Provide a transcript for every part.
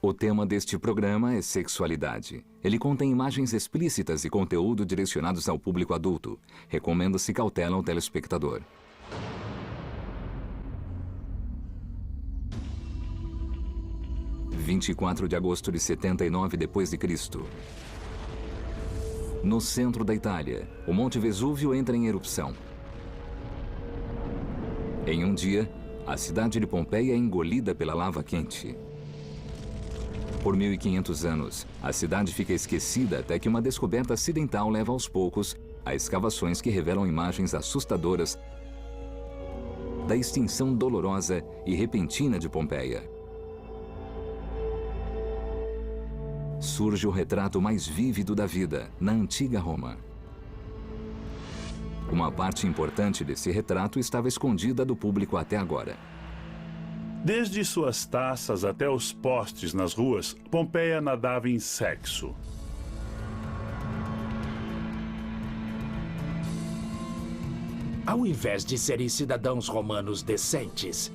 O tema deste programa é sexualidade. Ele contém imagens explícitas e conteúdo direcionados ao público adulto. Recomenda-se cautela ao telespectador. – 24 de agosto de 79 d.C. No centro da Itália, o Monte Vesúvio entra em erupção. Em um dia, a cidade de Pompeia é engolida pela lava quente. Por 1500 anos, a cidade fica esquecida até que uma descoberta acidental leva aos poucos a escavações que revelam imagens assustadoras da extinção dolorosa e repentina de Pompeia. Surge o retrato mais vívido da vida na antiga Roma. Uma parte importante desse retrato estava escondida do público até agora. Desde suas taças até os postes nas ruas, Pompeia nadava em sexo. Ao invés de serem cidadãos romanos decentes,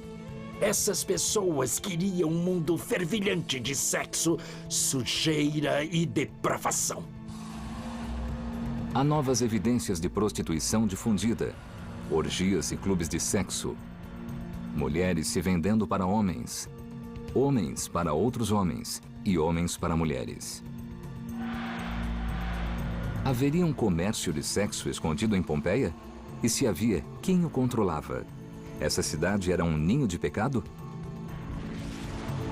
essas pessoas queriam um mundo fervilhante de sexo, sujeira e depravação. Há novas evidências de prostituição difundida, orgias e clubes de sexo, mulheres se vendendo para homens, homens para outros homens e homens para mulheres. Haveria um comércio de sexo escondido em Pompeia? E se havia, quem o controlava? Essa cidade era um ninho de pecado?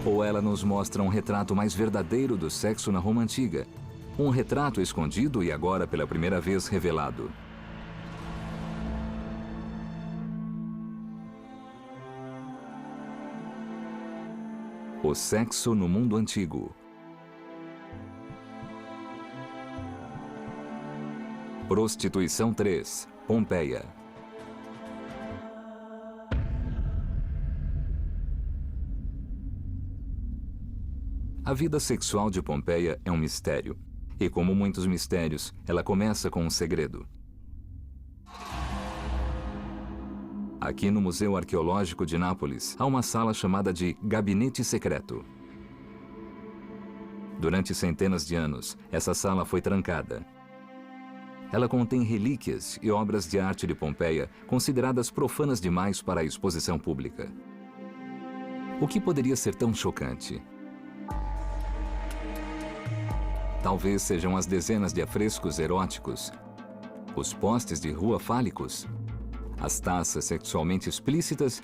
Ou ela nos mostra um retrato mais verdadeiro do sexo na Roma Antiga? Um retrato escondido e agora pela primeira vez revelado. O sexo no mundo antigo. Prostituição 3, Pompeia. A vida sexual de Pompeia é um mistério. E como muitos mistérios, ela começa com um segredo. Aqui no Museu Arqueológico de Nápoles, há uma sala chamada de Gabinete Secreto. Durante centenas de anos, essa sala foi trancada. Ela contém relíquias e obras de arte de Pompeia consideradas profanas demais para a exposição pública. O que poderia ser tão chocante? Talvez sejam as dezenas de afrescos eróticos, os postes de rua fálicos, as taças sexualmente explícitas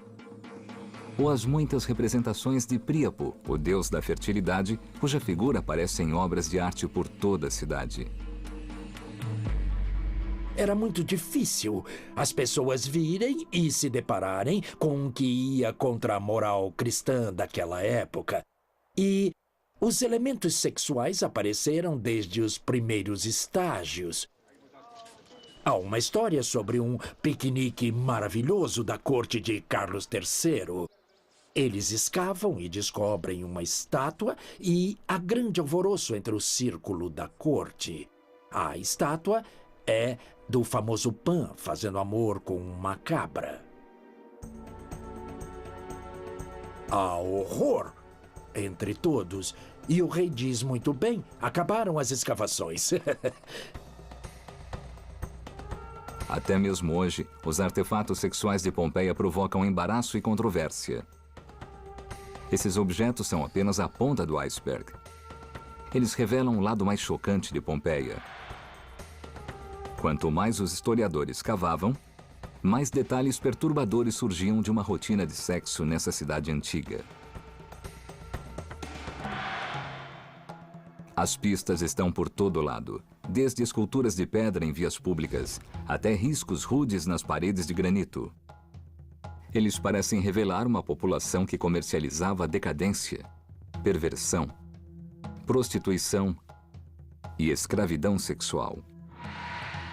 ou as muitas representações de Príapo, o deus da fertilidade, cuja figura aparece em obras de arte por toda a cidade. Era muito difícil as pessoas virem e se depararem com o que ia contra a moral cristã daquela época. E os elementos sexuais apareceram desde os primeiros estágios. Há uma história sobre um piquenique maravilhoso da corte de Carlos III. Eles escavam e descobrem uma estátua e há grande alvoroço entre o círculo da corte. A estátua é do famoso Pan fazendo amor com uma cabra. Há horror entre todos. E o rei diz muito bem, acabaram as escavações. Até mesmo hoje, os artefatos sexuais de Pompeia provocam embaraço e controvérsia. Esses objetos são apenas a ponta do iceberg. Eles revelam o lado mais chocante de Pompeia. Quanto mais os historiadores cavavam, mais detalhes perturbadores surgiam de uma rotina de sexo nessa cidade antiga. As pistas estão por todo lado, desde esculturas de pedra em vias públicas, até riscos rudes nas paredes de granito. Eles parecem revelar uma população que comercializava decadência, perversão, prostituição e escravidão sexual.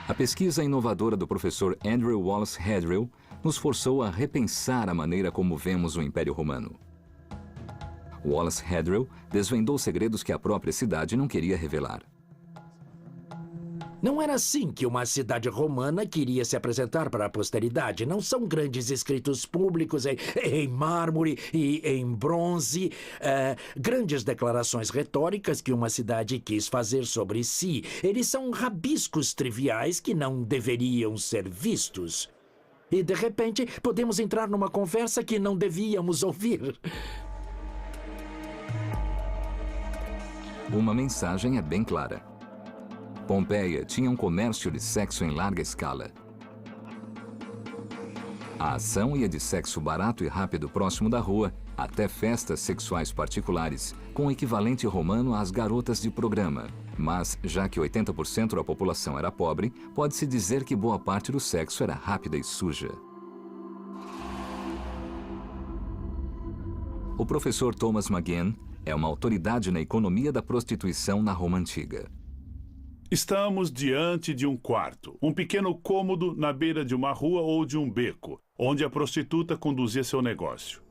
A pesquisa inovadora do professor Andrew Wallace Hedrill nos forçou a repensar a maneira como vemos o Império Romano. Wallace Hedrill desvendou segredos que a própria cidade não queria revelar. Não era assim que uma cidade romana queria se apresentar para a posteridade. Não são grandes escritos públicos em mármore e em bronze, grandes declarações retóricas que uma cidade quis fazer sobre si. Eles são rabiscos triviais que não deveriam ser vistos. E, de repente, podemos entrar numa conversa que não devíamos ouvir. Uma mensagem é bem clara. Pompeia tinha um comércio de sexo em larga escala. A ação ia de sexo barato e rápido próximo da rua até festas sexuais particulares, com o equivalente romano às garotas de programa. Mas, já que 80% da população era pobre, pode-se dizer que boa parte do sexo era rápida e suja. O professor Thomas McGinn é uma autoridade na economia da prostituição na Roma Antiga. Estamos diante de um quarto, um pequeno cômodo na beira de uma rua ou de um beco, onde a prostituta conduzia seu negócio.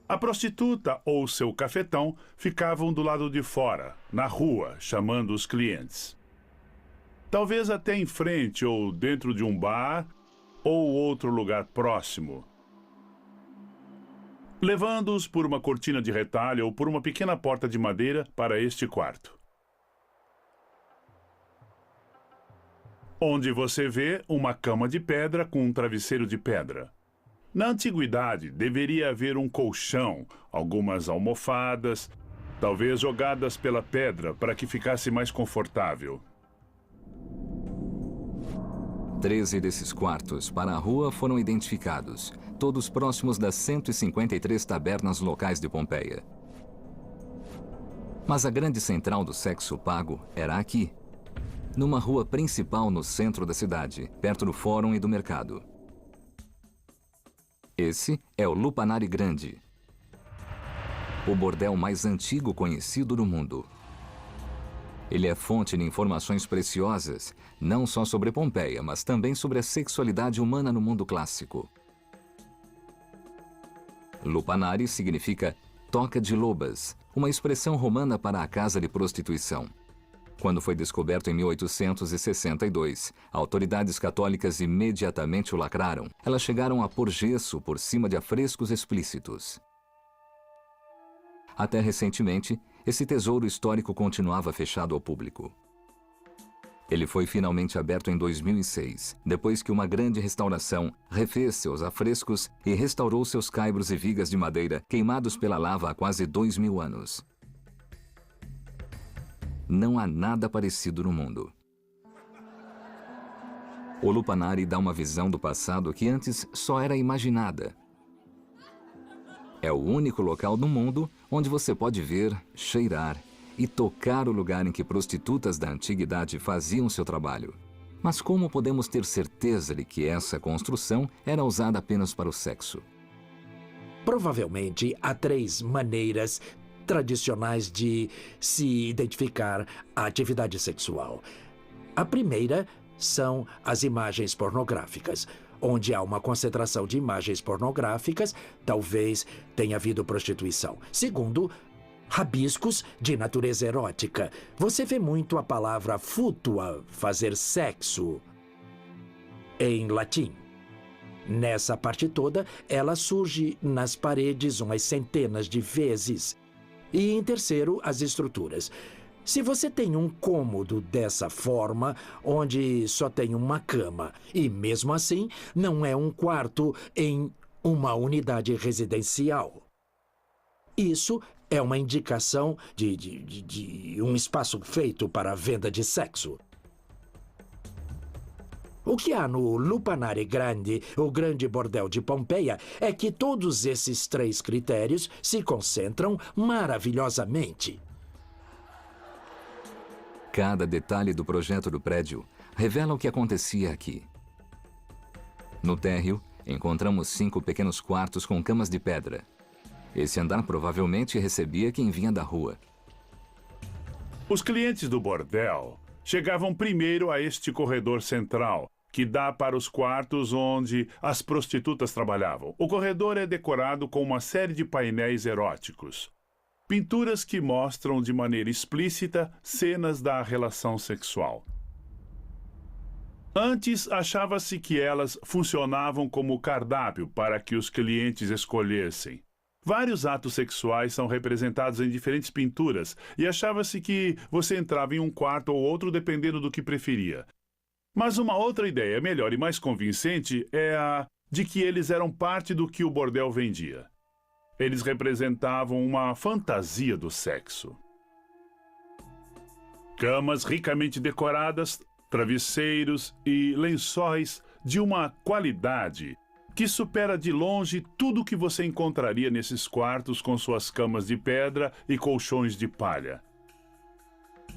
A prostituta ou seu cafetão ficavam do lado de fora, na rua, chamando os clientes. Talvez até em frente ou dentro de um bar ou outro lugar próximo, levando-os por uma cortina de retalho ou por uma pequena porta de madeira para este quarto, onde você vê uma cama de pedra com um travesseiro de pedra. Na antiguidade, deveria haver um colchão, algumas almofadas, talvez jogadas pela pedra para que ficasse mais confortável. 13 desses quartos para a rua foram identificados, todos próximos das 153 tabernas locais de Pompeia. Mas a grande central do sexo pago era aqui, numa rua principal no centro da cidade, perto do fórum e do mercado. Esse é o Lupanare Grande, o bordel mais antigo conhecido do mundo. Ele é fonte de informações preciosas, não só sobre Pompeia, mas também sobre a sexualidade humana no mundo clássico. Lupanare significa toca de lobas, uma expressão romana para a casa de prostituição. Quando foi descoberto em 1862, autoridades católicas imediatamente o lacraram. Elas chegaram a pôr gesso por cima de afrescos explícitos. Até recentemente, esse tesouro histórico continuava fechado ao público. Ele foi finalmente aberto em 2006, depois que uma grande restauração refez seus afrescos e restaurou seus caibros e vigas de madeira queimados pela lava há quase 2000 anos. Não há nada parecido no mundo. O Lupanare dá uma visão do passado que antes só era imaginada. É o único local no mundo onde você pode ver, cheirar e tocar o lugar em que prostitutas da antiguidade faziam seu trabalho. Mas como podemos ter certeza de que essa construção era usada apenas para o sexo? Provavelmente há 3 maneiras tradicionais de se identificar a atividade sexual. A primeira são as imagens pornográficas. Onde há uma concentração de imagens pornográficas, talvez tenha havido prostituição. Segundo, rabiscos de natureza erótica. Você vê muito a palavra futua, fazer sexo, em latim. Nessa parte toda, ela surge nas paredes umas centenas de vezes. E em terceiro, as estruturas. Se você tem um cômodo dessa forma, onde só tem uma cama, e mesmo assim não é um quarto em uma unidade residencial, isso é uma indicação de um espaço feito para a venda de sexo. O que há no Lupanare Grande, o grande bordel de Pompeia, é que todos esses 3 critérios se concentram maravilhosamente. Cada detalhe do projeto do prédio revela o que acontecia aqui. No térreo, encontramos 5 pequenos quartos com camas de pedra. Esse andar provavelmente recebia quem vinha da rua. Os clientes do bordel chegavam primeiro a este corredor central, que dá para os quartos onde as prostitutas trabalhavam. O corredor é decorado com uma série de painéis eróticos. Pinturas que mostram de maneira explícita cenas da relação sexual. Antes, achava-se que elas funcionavam como cardápio para que os clientes escolhessem. Vários atos sexuais são representados em diferentes pinturas e achava-se que você entrava em um quarto ou outro dependendo do que preferia. Mas uma outra ideia melhor e mais convincente é a de que eles eram parte do que o bordel vendia. Eles representavam uma fantasia do sexo. Camas ricamente decoradas, travesseiros e lençóis de uma qualidade que supera de longe tudo o que você encontraria nesses quartos com suas camas de pedra e colchões de palha.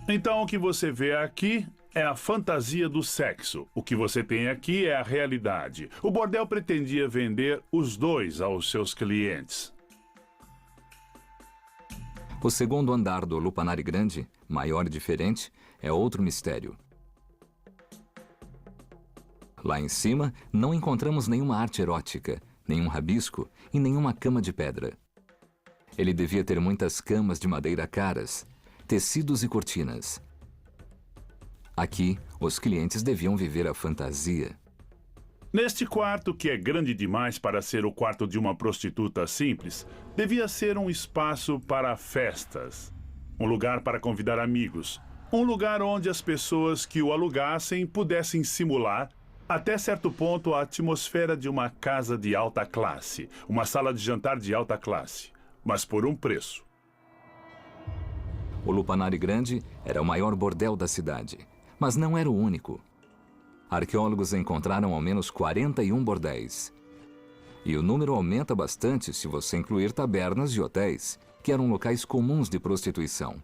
Então, o que você vê aqui é a fantasia do sexo. O que você tem aqui é a realidade. O bordel pretendia vender os dois aos seus clientes. O segundo andar do Lupanare Grande, maior e diferente, é outro mistério. Lá em cima, não encontramos nenhuma arte erótica, nenhum rabisco e nenhuma cama de pedra. Ele devia ter muitas camas de madeira caras, tecidos e cortinas. Aqui, os clientes deviam viver a fantasia. Neste quarto, que é grande demais para ser o quarto de uma prostituta simples, devia ser um espaço para festas, um lugar para convidar amigos, um lugar onde as pessoas que o alugassem pudessem simular, até certo ponto, a atmosfera de uma casa de alta classe, uma sala de jantar de alta classe, mas por um preço. O Lupanare Grande era o maior bordel da cidade, mas não era o único. Arqueólogos encontraram ao menos 41 bordéis. E o número aumenta bastante se você incluir tabernas e hotéis, que eram locais comuns de prostituição.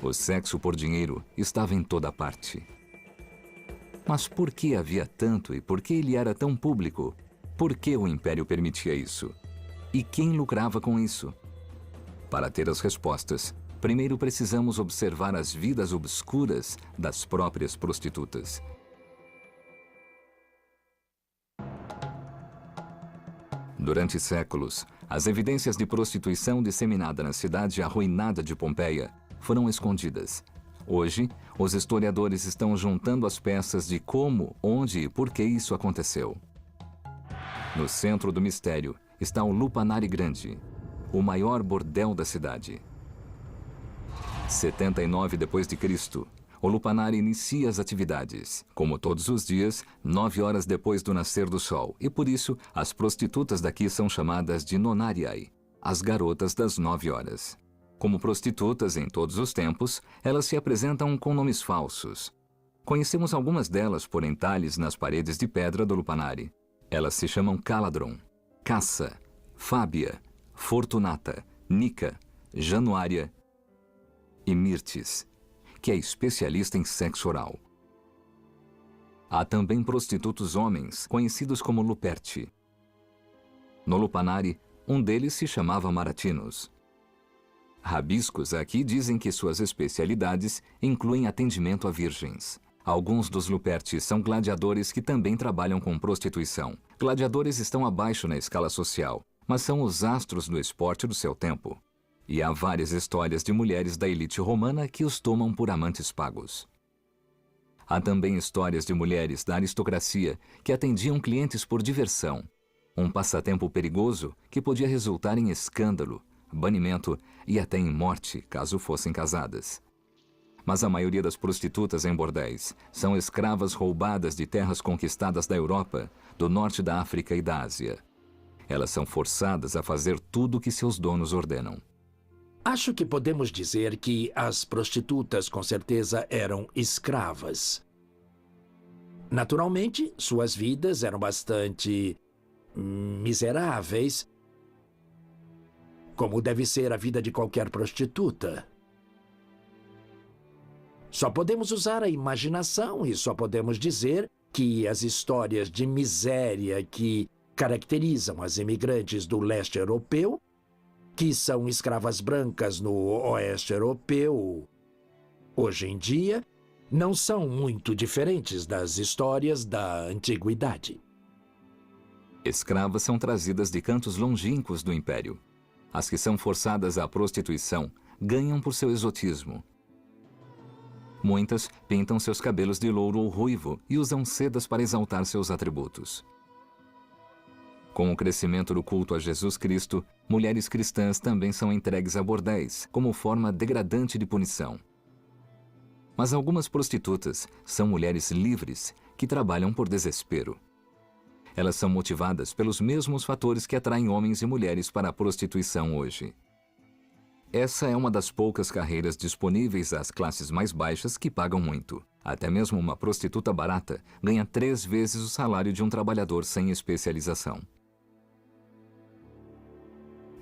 O sexo por dinheiro estava em toda parte. Mas por que havia tanto e por que ele era tão público? Por que o Império permitia isso? E quem lucrava com isso? Para ter as respostas, primeiro precisamos observar as vidas obscuras das próprias prostitutas. Durante séculos, as evidências de prostituição disseminada na cidade arruinada de Pompeia foram escondidas. Hoje, os historiadores estão juntando as peças de como, onde e por que isso aconteceu. No centro do mistério está o Lupanare Grande, o maior bordel da cidade. 79 d.C., o Lupanare inicia as atividades, como todos os dias, 9 horas depois do nascer do sol, e por isso as prostitutas daqui são chamadas de nonariae, as garotas das 9 horas. Como prostitutas em todos os tempos, elas se apresentam com nomes falsos. Conhecemos algumas delas por entalhes nas paredes de pedra do Lupanare. Elas se chamam Caladron, Cassa, Fábia, Fortunata, Nica, Januária e Mirtes, que é especialista em sexo oral. Há também prostitutos homens, conhecidos como Luperti. No Lupanare, um deles se chamava Maratinos. Rabiscos aqui dizem que suas especialidades incluem atendimento a virgens. Alguns dos Luperti são gladiadores que também trabalham com prostituição. Gladiadores estão abaixo na escala social, mas são os astros do esporte do seu tempo. E há várias histórias de mulheres da elite romana que os tomam por amantes pagos. Há também histórias de mulheres da aristocracia que atendiam clientes por diversão, um passatempo perigoso que podia resultar em escândalo, banimento e até em morte, caso fossem casadas. Mas a maioria das prostitutas em bordéis são escravas roubadas de terras conquistadas da Europa, do norte da África e da Ásia. Elas são forçadas a fazer tudo o que seus donos ordenam. Acho que podemos dizer que as prostitutas com certeza eram escravas. Naturalmente, suas vidas eram bastante miseráveis, como deve ser a vida de qualquer prostituta. Só podemos usar a imaginação e só podemos dizer que as histórias de miséria que caracterizam as imigrantes do leste europeu, que são escravas brancas no oeste europeu, hoje em dia, não são muito diferentes das histórias da antiguidade. Escravas são trazidas de cantos longínquos do Império. As que são forçadas à prostituição ganham por seu exotismo. Muitas pintam seus cabelos de louro ou ruivo e usam sedas para exaltar seus atributos. Com o crescimento do culto a Jesus Cristo, mulheres cristãs também são entregues a bordéis, como forma degradante de punição. Mas algumas prostitutas são mulheres livres que trabalham por desespero. Elas são motivadas pelos mesmos fatores que atraem homens e mulheres para a prostituição hoje. Essa é uma das poucas carreiras disponíveis às classes mais baixas que pagam muito. Até mesmo uma prostituta barata ganha 3 vezes o salário de um trabalhador sem especialização.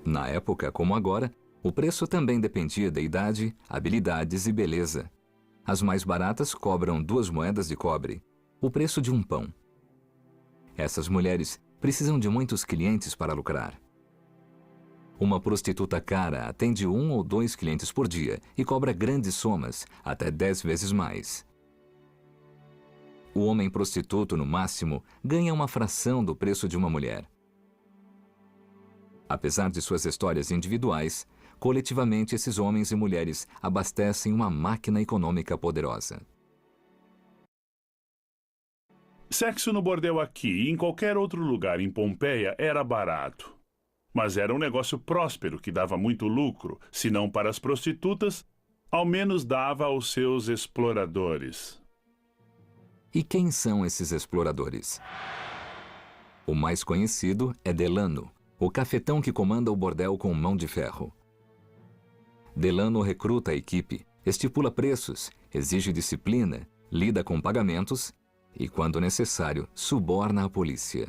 Na época, como agora, o preço também dependia da idade, habilidades e beleza. As mais baratas cobram 2 moedas de cobre, o preço de um pão. Essas mulheres precisam de muitos clientes para lucrar. Uma prostituta cara atende 1 ou 2 clientes por dia e cobra grandes somas, até 10 vezes mais. O homem prostituto, no máximo, ganha uma fração do preço de uma mulher. Apesar de suas histórias individuais, coletivamente esses homens e mulheres abastecem uma máquina econômica poderosa. Sexo no bordel aqui e em qualquer outro lugar em Pompeia era barato. Mas era um negócio próspero que dava muito lucro, se não para as prostitutas, ao menos dava aos seus exploradores. E quem são esses exploradores? O mais conhecido é Delano, o cafetão que comanda o bordel com mão de ferro. Delano recruta a equipe, estipula preços, exige disciplina, lida com pagamentos e, quando necessário, suborna a polícia.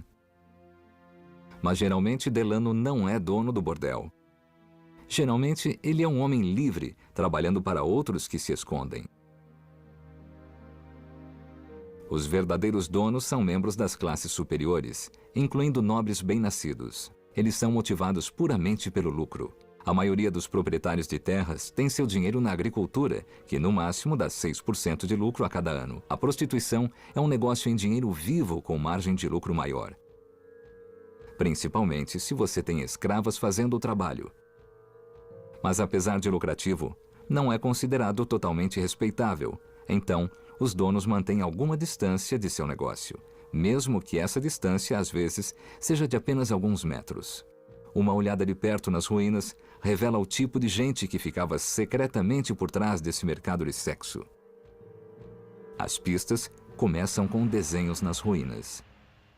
Mas geralmente Delano não é dono do bordel. Geralmente ele é um homem livre, trabalhando para outros que se escondem. Os verdadeiros donos são membros das classes superiores, incluindo nobres bem-nascidos. Eles são motivados puramente pelo lucro. A maioria dos proprietários de terras tem seu dinheiro na agricultura, que no máximo dá 6% de lucro a cada ano. A prostituição é um negócio em dinheiro vivo com margem de lucro maior. Principalmente se você tem escravas fazendo o trabalho. Mas apesar de lucrativo, não é considerado totalmente respeitável. Então, os donos mantêm alguma distância de seu negócio, mesmo que essa distância, às vezes, seja de apenas alguns metros. Uma olhada de perto nas ruínas revela o tipo de gente que ficava secretamente por trás desse mercado de sexo. As pistas começam com desenhos nas ruínas.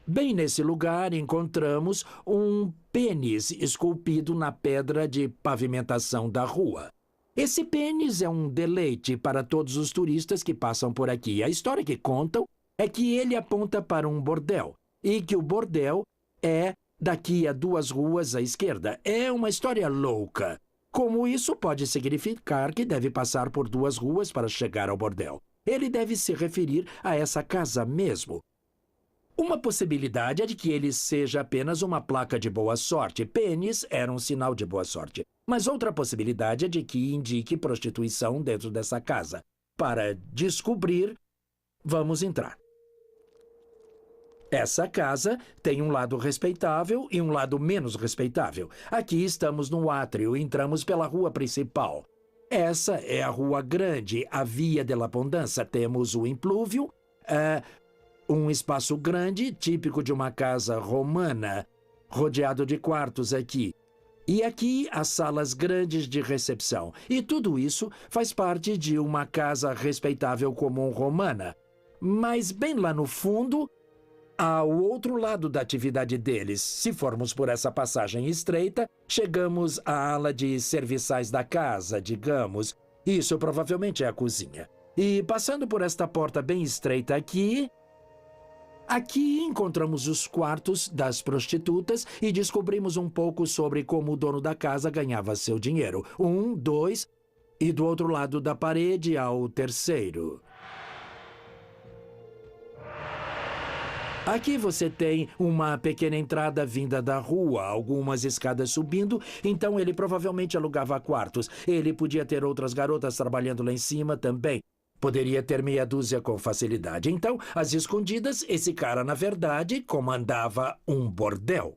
Bem nesse lugar encontramos um pênis esculpido na pedra de pavimentação da rua. Esse pênis é um deleite para todos os turistas que passam por aqui. A história que contam é que ele aponta para um bordel e que o bordel é daqui a 2 ruas à esquerda. É uma história louca. Como isso pode significar que deve passar por 2 ruas para chegar ao bordel? Ele deve se referir a essa casa mesmo. Uma possibilidade é de que ele seja apenas uma placa de boa sorte. Pênis era um sinal de boa sorte. Mas outra possibilidade é de que indique prostituição dentro dessa casa. Para descobrir, vamos entrar. Essa casa tem um lado respeitável e um lado menos respeitável. Aqui estamos no átrio, entramos pela rua principal. Essa é a rua grande, a Via della Abbondanza. Temos o implúvio, um espaço grande, típico de uma casa romana, rodeado de quartos aqui. E aqui as salas grandes de recepção. E tudo isso faz parte de uma casa respeitável comum romana. Mas bem lá no fundo, há o outro lado da atividade deles. Se formos por essa passagem estreita, chegamos à ala de serviçais da casa, digamos. Isso provavelmente é a cozinha. E passando por esta porta bem estreita aqui encontramos os quartos das prostitutas e descobrimos um pouco sobre como o dono da casa ganhava seu dinheiro. 1, 2, e do outro lado da parede há o terceiro. Aqui você tem uma pequena entrada vinda da rua, algumas escadas subindo, então ele provavelmente alugava quartos. Ele podia ter outras garotas trabalhando lá em cima também. Poderia ter meia dúzia com facilidade. Então, às escondidas, esse cara, na verdade, comandava um bordel.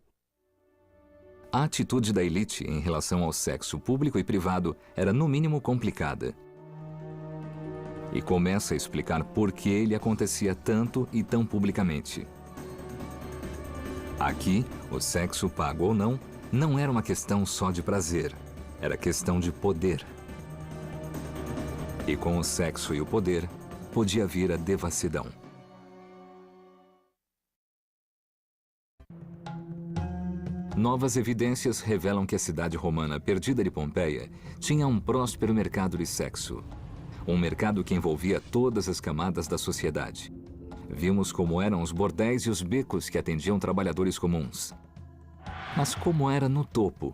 A atitude da elite em relação ao sexo público e privado era, no mínimo, complicada. e começa a explicar por que ele acontecia tanto e tão publicamente. Aqui, o sexo, pago ou não, não era uma questão só de prazer, era questão de poder. E com o sexo e o poder, podia vir a devassidão. Novas evidências revelam que a cidade romana perdida de Pompeia tinha um próspero mercado de sexo. Um mercado que envolvia todas as camadas da sociedade. Vimos como eram os bordéis e os becos que atendiam trabalhadores comuns. Mas como era no topo?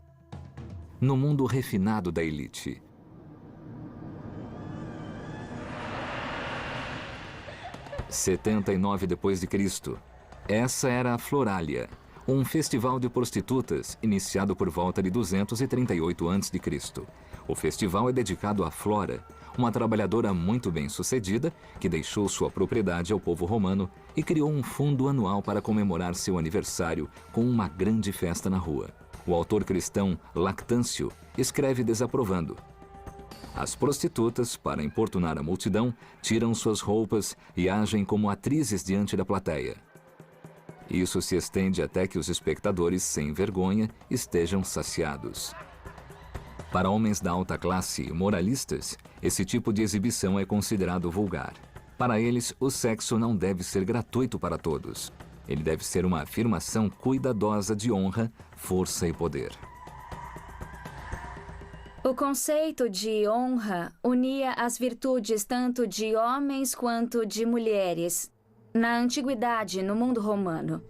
No mundo refinado da elite. Em 79 d.C., essa era a Floralia, um festival de prostitutas iniciado por volta de 238 a.C. O festival é dedicado a Flora, uma trabalhadora muito bem-sucedida que deixou sua propriedade ao povo romano e criou um fundo anual para comemorar seu aniversário com uma grande festa na rua. O autor cristão Lactâncio escreve desaprovando. As prostitutas, para importunar a multidão, tiram suas roupas e agem como atrizes diante da plateia. Isso se estende até que os espectadores, sem vergonha, estejam saciados. Para homens da alta classe e moralistas, esse tipo de exibição é considerado vulgar. Para eles, o sexo não deve ser gratuito para todos. Ele deve ser uma afirmação cuidadosa de honra, força e poder. O conceito de honra unia as virtudes tanto de homens quanto de mulheres, na antiguidade, no mundo romano.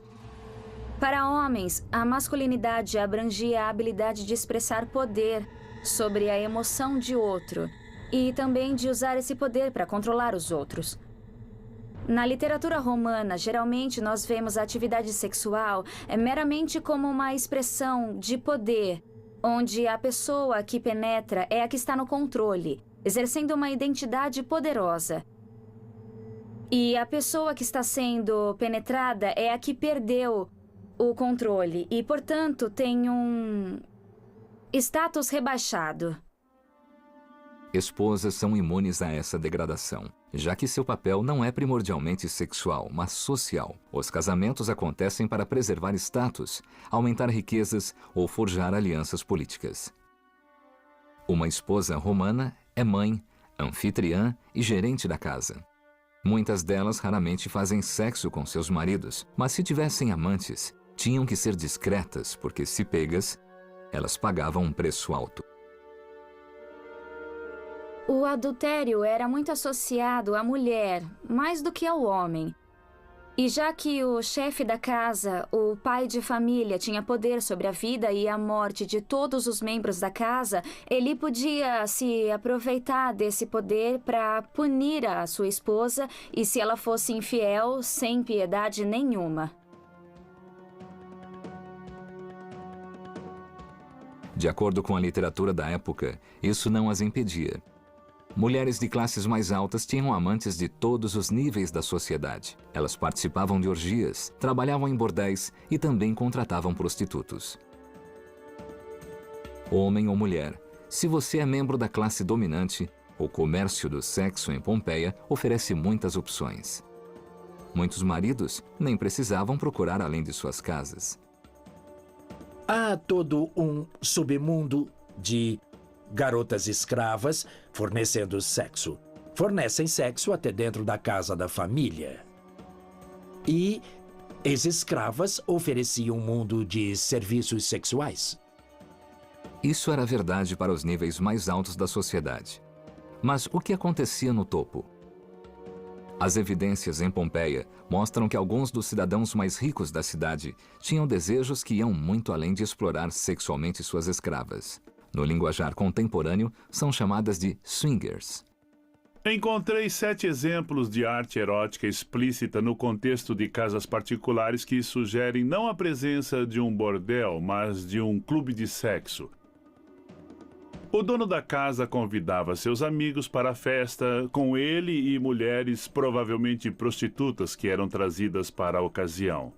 Para homens, a masculinidade abrangia a habilidade de expressar poder sobre a emoção de outro e também de usar esse poder para controlar os outros. Na literatura romana, geralmente nós vemos a atividade sexual meramente como uma expressão de poder, onde a pessoa que penetra é a que está no controle, exercendo uma identidade poderosa. E a pessoa que está sendo penetrada é a que perdeu o controle e, portanto, tem um status rebaixado. Esposas são imunes a essa degradação, já que seu papel não é primordialmente sexual, mas social. Os casamentos acontecem para preservar status, aumentar riquezas ou forjar alianças políticas. Uma esposa romana é mãe, anfitriã e gerente da casa. Muitas delas raramente fazem sexo com seus maridos, mas se tivessem amantes, tinham que ser discretas, porque se pegas, elas pagavam um preço alto. O adultério era muito associado à mulher, mais do que ao homem. E já que o chefe da casa, o pai de família, tinha poder sobre a vida e a morte de todos os membros da casa, ele podia se aproveitar desse poder para punir a sua esposa e, se ela fosse infiel, sem piedade nenhuma. De acordo com a literatura da época, isso não as impedia. Mulheres de classes mais altas tinham amantes de todos os níveis da sociedade. Elas participavam de orgias, trabalhavam em bordéis e também contratavam prostitutos. Homem ou mulher, se você é membro da classe dominante, o comércio do sexo em Pompeia oferece muitas opções. Muitos maridos nem precisavam procurar além de suas casas. Há todo um submundo de garotas escravas fornecendo sexo. Fornecem sexo até dentro da casa da família. E ex-escravas ofereciam um mundo de serviços sexuais. Isso era verdade para os níveis mais altos da sociedade. Mas o que acontecia no topo? As evidências em Pompeia mostram que alguns dos cidadãos mais ricos da cidade tinham desejos que iam muito além de explorar sexualmente suas escravas. No linguajar contemporâneo, são chamadas de swingers. Encontrei 7 exemplos de arte erótica explícita no contexto de casas particulares que sugerem não a presença de um bordel, mas de um clube de sexo. O dono da casa convidava seus amigos para a festa, com ele e mulheres, provavelmente prostitutas, que eram trazidas para a ocasião.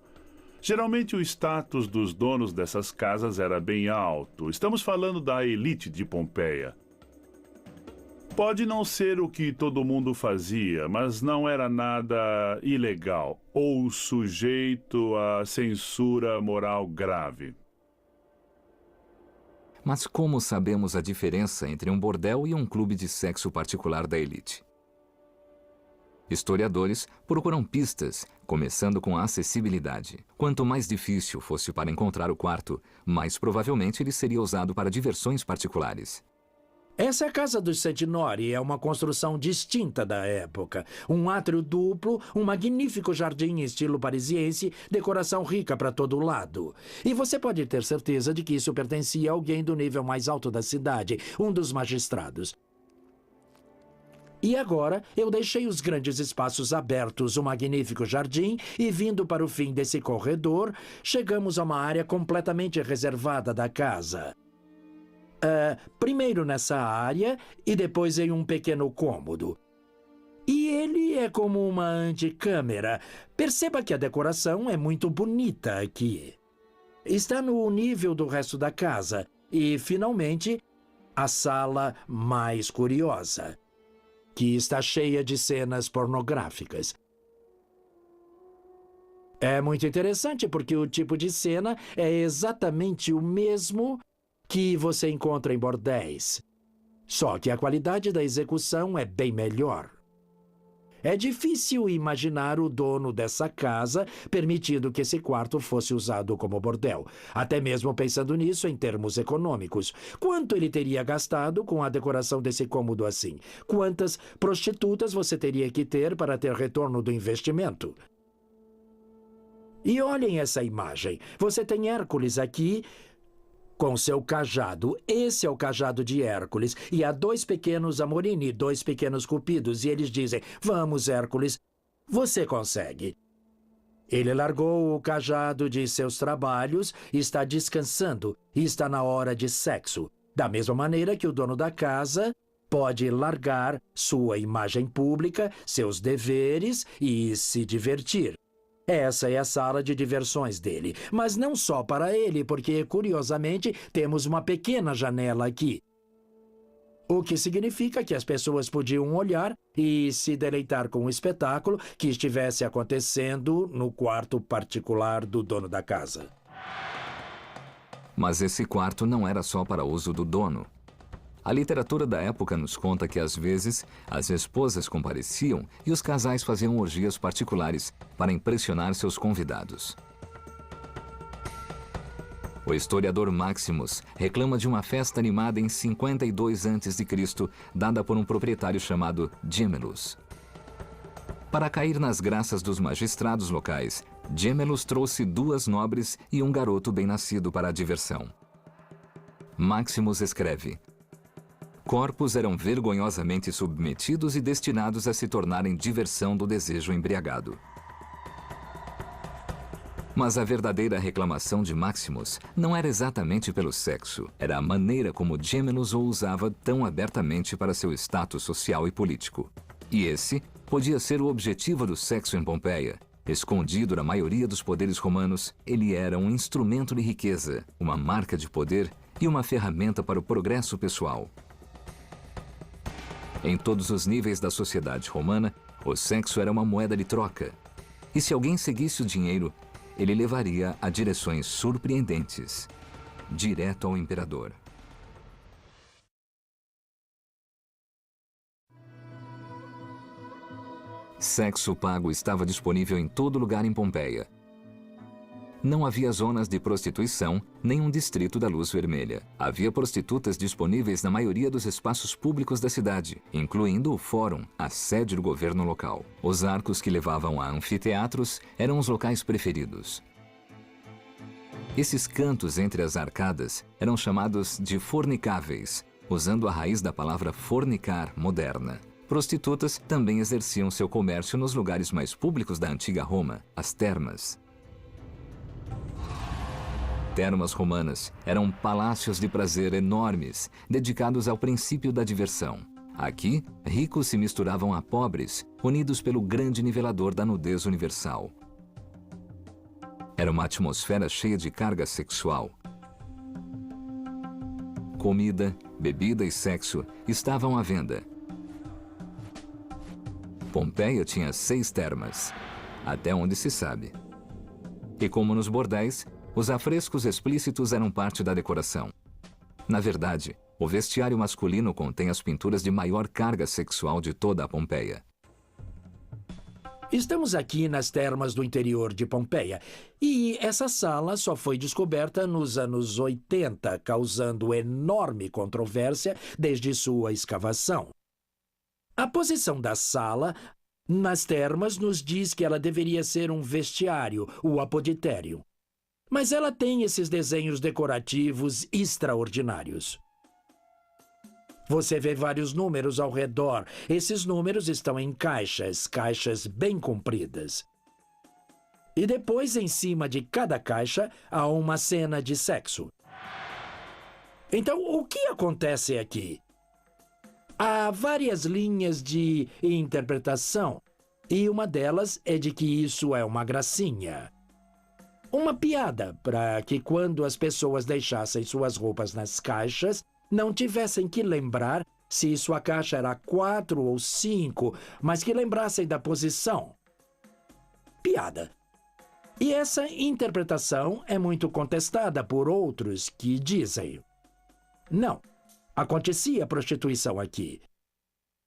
Geralmente o status dos donos dessas casas era bem alto. Estamos falando da elite de Pompeia. Pode não ser o que todo mundo fazia, mas não era nada ilegal ou sujeito a censura moral grave. Mas como sabemos a diferença entre um bordel e um clube de sexo particular da elite? Historiadores procuram pistas, começando com a acessibilidade. Quanto mais difícil fosse para encontrar o quarto, mais provavelmente ele seria usado para diversões particulares. Essa é a Casa dos Centinori, é uma construção distinta da época. Um átrio duplo, um magnífico jardim em estilo parisiense, decoração rica para todo lado. E você pode ter certeza de que isso pertencia a alguém do nível mais alto da cidade, um dos magistrados. E agora, eu deixei os grandes espaços abertos, o magnífico jardim, e vindo para o fim desse corredor, chegamos a uma área completamente reservada da casa. Primeiro nessa área e depois em um pequeno cômodo. E ele é como uma antecâmara. Perceba que a decoração é muito bonita aqui. Está no nível do resto da casa. E, finalmente, a sala mais curiosa, que está cheia de cenas pornográficas. É muito interessante porque o tipo de cena é exatamente o mesmo que você encontra em bordéis. Só que a qualidade da execução é bem melhor. É difícil imaginar o dono dessa casa permitindo que esse quarto fosse usado como bordel. Até mesmo pensando nisso em termos econômicos. Quanto ele teria gastado com a decoração desse cômodo assim? Quantas prostitutas você teria que ter para ter retorno do investimento? E olhem essa imagem. Você tem Hércules aqui com seu cajado. Esse é o cajado de Hércules. E há dois pequenos Amorini, dois pequenos Cupidos. E eles dizem, vamos, Hércules, você consegue. Ele largou o cajado de seus trabalhos, está descansando e está na hora de sexo. Da mesma maneira que o dono da casa pode largar sua imagem pública, seus deveres e se divertir. Essa é a sala de diversões dele. Mas não só para ele, porque, curiosamente, temos uma pequena janela aqui. O que significa que as pessoas podiam olhar e se deleitar com o espetáculo que estivesse acontecendo no quarto particular do dono da casa. Mas esse quarto não era só para uso do dono. A literatura da época nos conta que, às vezes, as esposas compareciam e os casais faziam orgias particulares para impressionar seus convidados. O historiador Maximus reclama de uma festa animada em 52 a.C., dada por um proprietário chamado Gemellus. Para cair nas graças dos magistrados locais, Gemellus trouxe 2 nobres e um garoto bem-nascido para a diversão. Maximus escreve: corpos eram vergonhosamente submetidos e destinados a se tornarem diversão do desejo embriagado. Mas a verdadeira reclamação de Maximus não era exatamente pelo sexo. Era a maneira como Gemellus o usava tão abertamente para seu status social e político. E esse podia ser o objetivo do sexo em Pompeia. Escondido na maioria dos poderes romanos, ele era um instrumento de riqueza, uma marca de poder e uma ferramenta para o progresso pessoal. Em todos os níveis da sociedade romana, o sexo era uma moeda de troca. E se alguém seguisse o dinheiro, ele levaria a direções surpreendentes, direto ao imperador. Sexo pago estava disponível em todo lugar em Pompeia. Não havia zonas de prostituição, nem um distrito da luz vermelha. Havia prostitutas disponíveis na maioria dos espaços públicos da cidade, incluindo o fórum, a sede do governo local. Os arcos que levavam a anfiteatros eram os locais preferidos. Esses cantos entre as arcadas eram chamados de fornicáveis, usando a raiz da palavra fornicar moderna. Prostitutas também exerciam seu comércio nos lugares mais públicos da antiga Roma, as termas. Termas romanas eram palácios de prazer enormes, dedicados ao princípio da diversão. Aqui, ricos se misturavam a pobres, unidos pelo grande nivelador da nudez universal. Era uma atmosfera cheia de carga sexual. Comida, bebida e sexo estavam à venda. Pompeia tinha 6 termas, até onde se sabe. E como nos bordéis, os afrescos explícitos eram parte da decoração. Na verdade, o vestiário masculino contém as pinturas de maior carga sexual de toda a Pompeia. Estamos aqui nas termas do interior de Pompeia, e essa sala só foi descoberta nos anos 80, causando enorme controvérsia desde sua escavação. A posição da sala nas termas nos diz que ela deveria ser um vestiário, o apoditério. Mas ela tem esses desenhos decorativos extraordinários. Você vê vários números ao redor. Esses números estão em caixas bem compridas. E depois, em cima de cada caixa, há uma cena de sexo. Então, o que acontece aqui? Há várias linhas de interpretação, e uma delas é de que isso é uma gracinha. Uma piada para que quando as pessoas deixassem suas roupas nas caixas, não tivessem que lembrar se sua caixa era 4 ou 5, mas que lembrassem da posição. Piada. E essa interpretação é muito contestada por outros que dizem: não, acontecia prostituição aqui.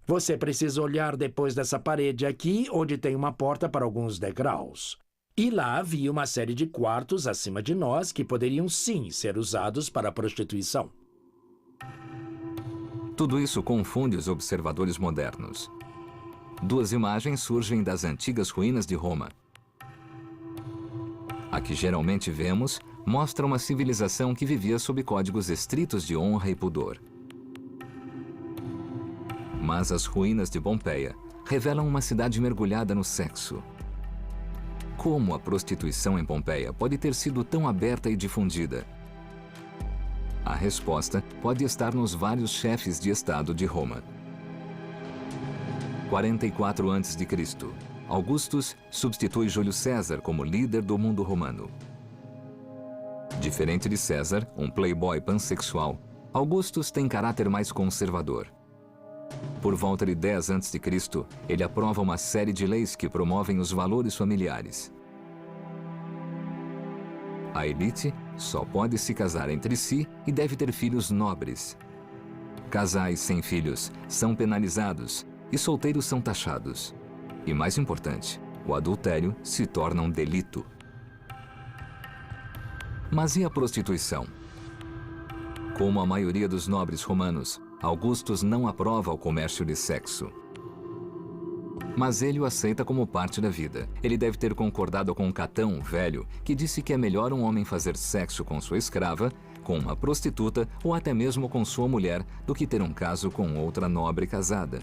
Você precisa olhar depois dessa parede aqui, onde tem uma porta para alguns degraus. E lá havia uma série de quartos acima de nós que poderiam sim ser usados para prostituição. Tudo isso confunde os observadores modernos. 2 imagens surgem das antigas ruínas de Roma. A que geralmente vemos mostra uma civilização que vivia sob códigos estritos de honra e pudor. Mas as ruínas de Pompeia revelam uma cidade mergulhada no sexo. Como a prostituição em Pompeia pode ter sido tão aberta e difundida? A resposta pode estar nos vários chefes de Estado de Roma. 44 a.C., Augustus substitui Júlio César como líder do mundo romano. Diferente de César, um playboy pansexual, Augustus tem caráter mais conservador. Por volta de 10 a.C., ele aprova uma série de leis que promovem os valores familiares. A elite só pode se casar entre si e deve ter filhos nobres. Casais sem filhos são penalizados e solteiros são taxados. E mais importante, o adultério se torna um delito. Mas e a prostituição? Como a maioria dos nobres romanos, Augustus não aprova o comércio de sexo. Mas ele o aceita como parte da vida. Ele deve ter concordado com Catão, velho, que disse que é melhor um homem fazer sexo com sua escrava, com uma prostituta ou até mesmo com sua mulher, do que ter um caso com outra nobre casada.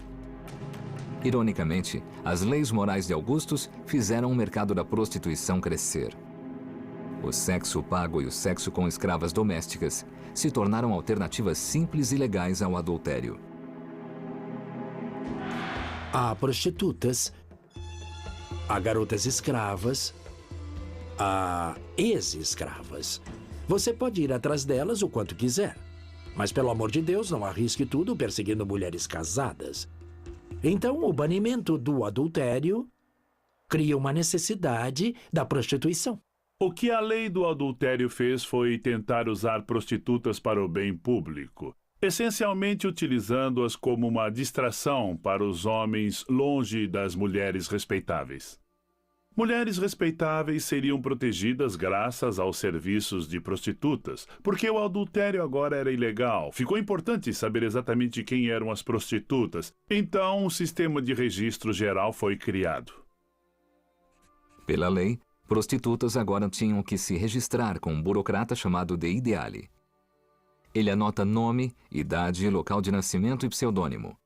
Ironicamente, as leis morais de Augustus fizeram o mercado da prostituição crescer. O sexo pago e o sexo com escravas domésticas se tornaram alternativas simples e legais ao adultério. Há prostitutas, há garotas escravas, há ex-escravas. Você pode ir atrás delas o quanto quiser. Mas, pelo amor de Deus, não arrisque tudo perseguindo mulheres casadas. Então, o banimento do adultério cria uma necessidade da prostituição. O que a lei do adultério fez foi tentar usar prostitutas para o bem público, essencialmente utilizando-as como uma distração para os homens longe das mulheres respeitáveis. Mulheres respeitáveis seriam protegidas graças aos serviços de prostitutas, porque o adultério agora era ilegal. Ficou importante saber exatamente quem eram as prostitutas. Então, um sistema de registro geral foi criado. Pela lei, prostitutas agora tinham que se registrar com um burocrata chamado de ideale. Ele anota nome, idade, local de nascimento e pseudônimo.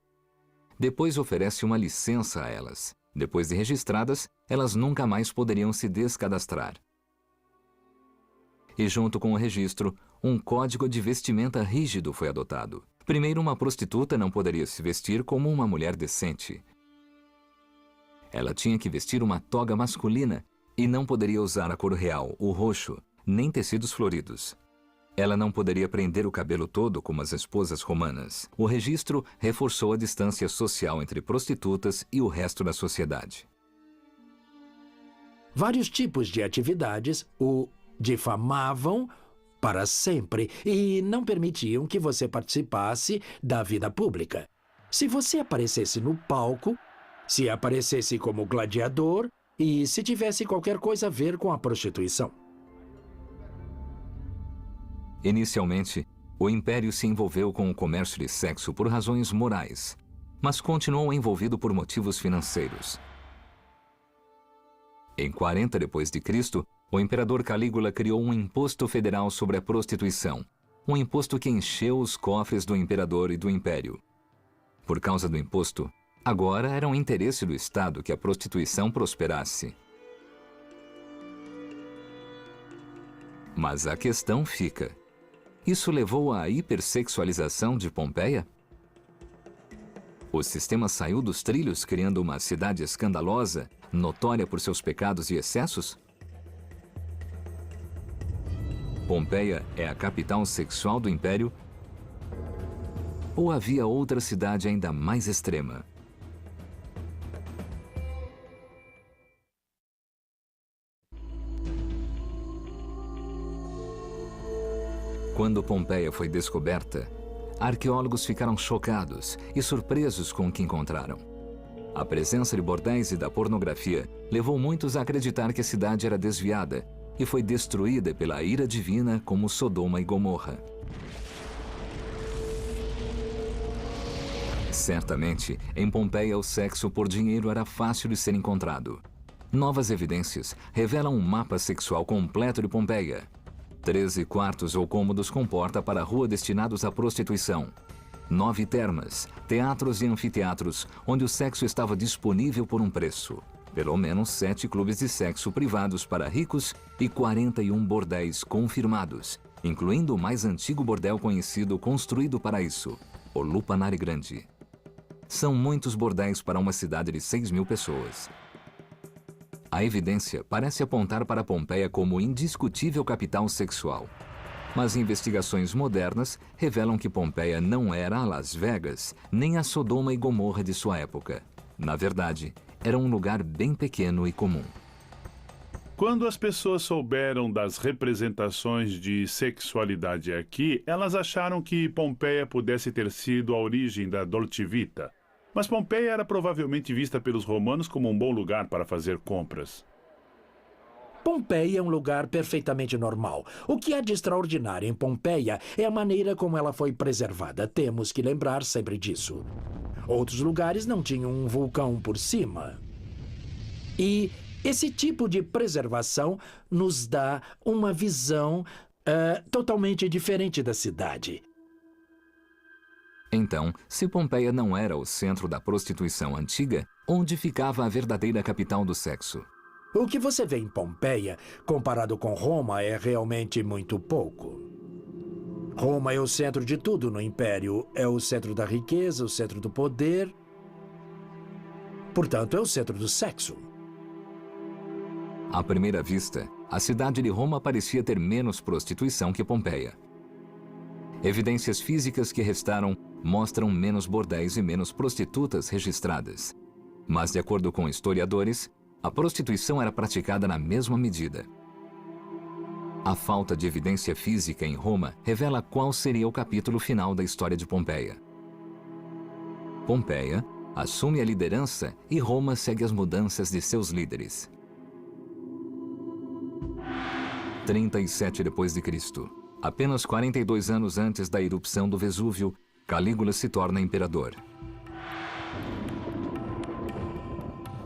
Depois oferece uma licença a elas. Depois de registradas, elas nunca mais poderiam se descadastrar. E junto com o registro, um código de vestimenta rígido foi adotado. Primeiro, uma prostituta não poderia se vestir como uma mulher decente. Ela tinha que vestir uma toga masculina e não poderia usar a cor real, o roxo, nem tecidos floridos. Ela não poderia prender o cabelo todo como as esposas romanas. O registro reforçou a distância social entre prostitutas e o resto da sociedade. Vários tipos de atividades o difamavam para sempre e não permitiam que você participasse da vida pública. Se você aparecesse no palco, se aparecesse como gladiador e se tivesse qualquer coisa a ver com a prostituição. Inicialmente, o Império se envolveu com o comércio de sexo por razões morais, mas continuou envolvido por motivos financeiros. Em 40 d.C., o imperador Calígula criou um imposto federal sobre a prostituição, um imposto que encheu os cofres do imperador e do império. Por causa do imposto, agora era um interesse do Estado que a prostituição prosperasse. Mas a questão fica: isso levou à hipersexualização de Pompeia? O sistema saiu dos trilhos, criando uma cidade escandalosa, notória por seus pecados e excessos? Pompeia é a capital sexual do Império? Ou havia outra cidade ainda mais extrema? Quando Pompeia foi descoberta, arqueólogos ficaram chocados e surpresos com o que encontraram. A presença de bordéis e da pornografia levou muitos a acreditar que a cidade era desviada e foi destruída pela ira divina como Sodoma e Gomorra. Certamente, em Pompeia o sexo por dinheiro era fácil de ser encontrado. Novas evidências revelam um mapa sexual completo de Pompeia. 13 quartos ou cômodos com porta para a rua destinados à prostituição. 9 termas, teatros e anfiteatros, onde o sexo estava disponível por um preço. Pelo menos 7 clubes de sexo privados para ricos e 41 bordéis confirmados, incluindo o mais antigo bordel conhecido construído para isso, o Lupanare Grande. São muitos bordéis para uma cidade de 6.000 pessoas. A evidência parece apontar para Pompeia como indiscutível capital sexual. Mas investigações modernas revelam que Pompeia não era a Las Vegas, nem a Sodoma e Gomorra de sua época. Na verdade, era um lugar bem pequeno e comum. Quando as pessoas souberam das representações de sexualidade aqui, elas acharam que Pompeia pudesse ter sido a origem da Dolce Vita. Mas Pompeia era provavelmente vista pelos romanos como um bom lugar para fazer compras. Pompeia é um lugar perfeitamente normal. O que há de extraordinário em Pompeia é a maneira como ela foi preservada. Temos que lembrar sempre disso. Outros lugares não tinham um vulcão por cima. E esse tipo de preservação nos dá uma visão totalmente diferente da cidade. Então, se Pompeia não era o centro da prostituição antiga, onde ficava a verdadeira capital do sexo? O que você vê em Pompeia, comparado com Roma, é realmente muito pouco. Roma é o centro de tudo no Império. É o centro da riqueza, o centro do poder. Portanto, é o centro do sexo. À primeira vista, a cidade de Roma parecia ter menos prostituição que Pompeia. Evidências físicas que restaram mostram menos bordéis e menos prostitutas registradas. Mas, de acordo com historiadores, a prostituição era praticada na mesma medida. A falta de evidência física em Roma revela qual seria o capítulo final da história de Pompeia. Pompeia assume a liderança e Roma segue as mudanças de seus líderes. 37 d.C., apenas 42 anos antes da erupção do Vesúvio, Calígula se torna imperador.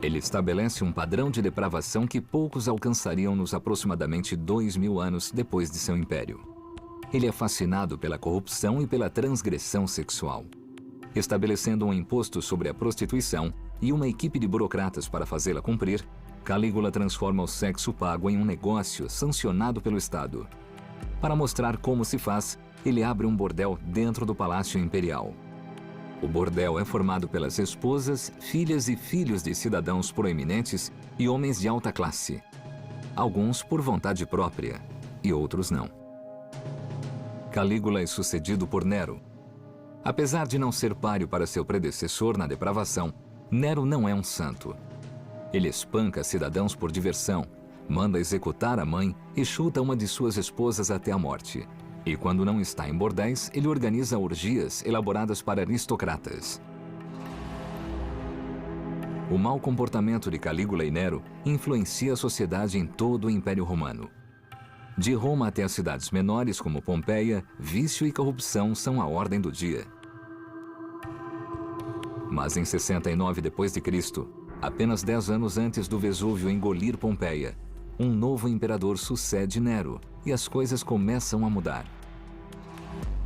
Ele estabelece um padrão de depravação que poucos alcançariam nos aproximadamente 2.000 anos depois de seu império. Ele é fascinado pela corrupção e pela transgressão sexual. Estabelecendo um imposto sobre a prostituição e uma equipe de burocratas para fazê-la cumprir, Calígula transforma o sexo pago em um negócio sancionado pelo Estado. Para mostrar como se faz, ele abre um bordel dentro do Palácio Imperial. O bordel é formado pelas esposas, filhas e filhos de cidadãos proeminentes e homens de alta classe. Alguns por vontade própria e outros não. Calígula é sucedido por Nero. Apesar de não ser páreo para seu predecessor na depravação, Nero não é um santo. Ele espanca cidadãos por diversão, manda executar a mãe e chuta uma de suas esposas até a morte. E quando não está em bordéis, ele organiza orgias elaboradas para aristocratas. O mau comportamento de Calígula e Nero influencia a sociedade em todo o Império Romano. De Roma até as cidades menores como Pompeia, vício e corrupção são a ordem do dia. Mas em 69 d.C., apenas 10 anos antes do Vesúvio engolir Pompeia, um novo imperador sucede Nero e as coisas começam a mudar.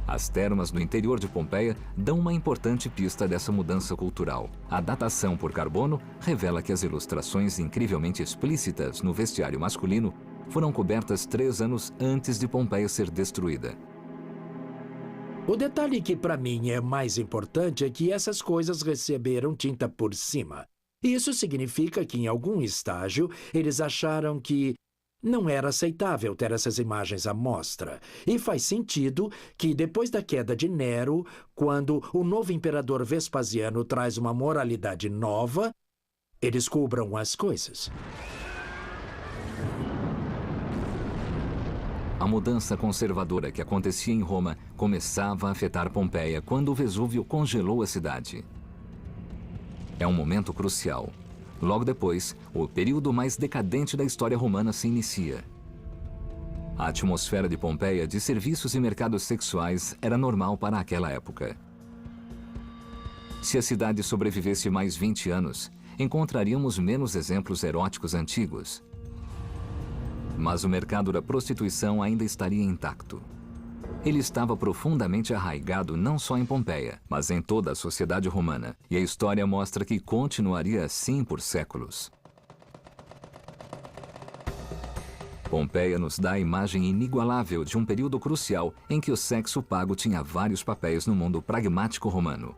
As termas no interior de Pompeia dão uma importante pista dessa mudança cultural. A datação por carbono revela que as ilustrações incrivelmente explícitas no vestiário masculino foram cobertas 3 anos antes de Pompeia ser destruída. O detalhe que para mim é mais importante é que essas coisas receberam tinta por cima. Isso significa que em algum estágio eles acharam que não era aceitável ter essas imagens à mostra. E faz sentido que depois da queda de Nero, quando o novo imperador Vespasiano traz uma moralidade nova, eles cubram as coisas. A mudança conservadora que acontecia em Roma começava a afetar Pompeia quando o Vesúvio congelou a cidade. É um momento crucial. Logo depois, o período mais decadente da história romana se inicia. A atmosfera de Pompeia de serviços e mercados sexuais era normal para aquela época. Se a cidade sobrevivesse mais 20 anos, encontraríamos menos exemplos eróticos antigos. Mas o mercado da prostituição ainda estaria intacto. Ele estava profundamente arraigado não só em Pompeia, mas em toda a sociedade romana, e a história mostra que continuaria assim por séculos. Pompeia nos dá a imagem inigualável de um período crucial em que o sexo pago tinha vários papéis no mundo pragmático romano.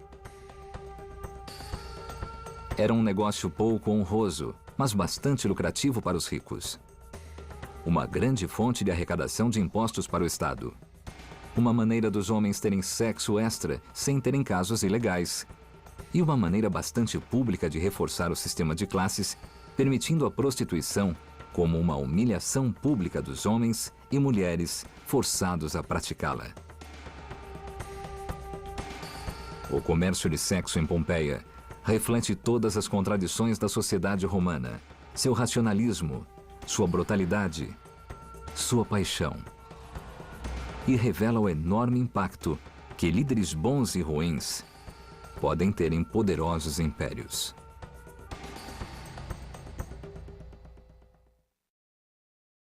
Era um negócio pouco honroso, mas bastante lucrativo para os ricos. Uma grande fonte de arrecadação de impostos para o Estado. Uma maneira dos homens terem sexo extra sem terem casos ilegais. E uma maneira bastante pública de reforçar o sistema de classes, permitindo a prostituição como uma humilhação pública dos homens e mulheres forçados a praticá-la. O comércio de sexo em Pompeia reflete todas as contradições da sociedade romana, seu racionalismo, sua brutalidade, sua paixão. E revela o enorme impacto que líderes bons e ruins podem ter em poderosos impérios.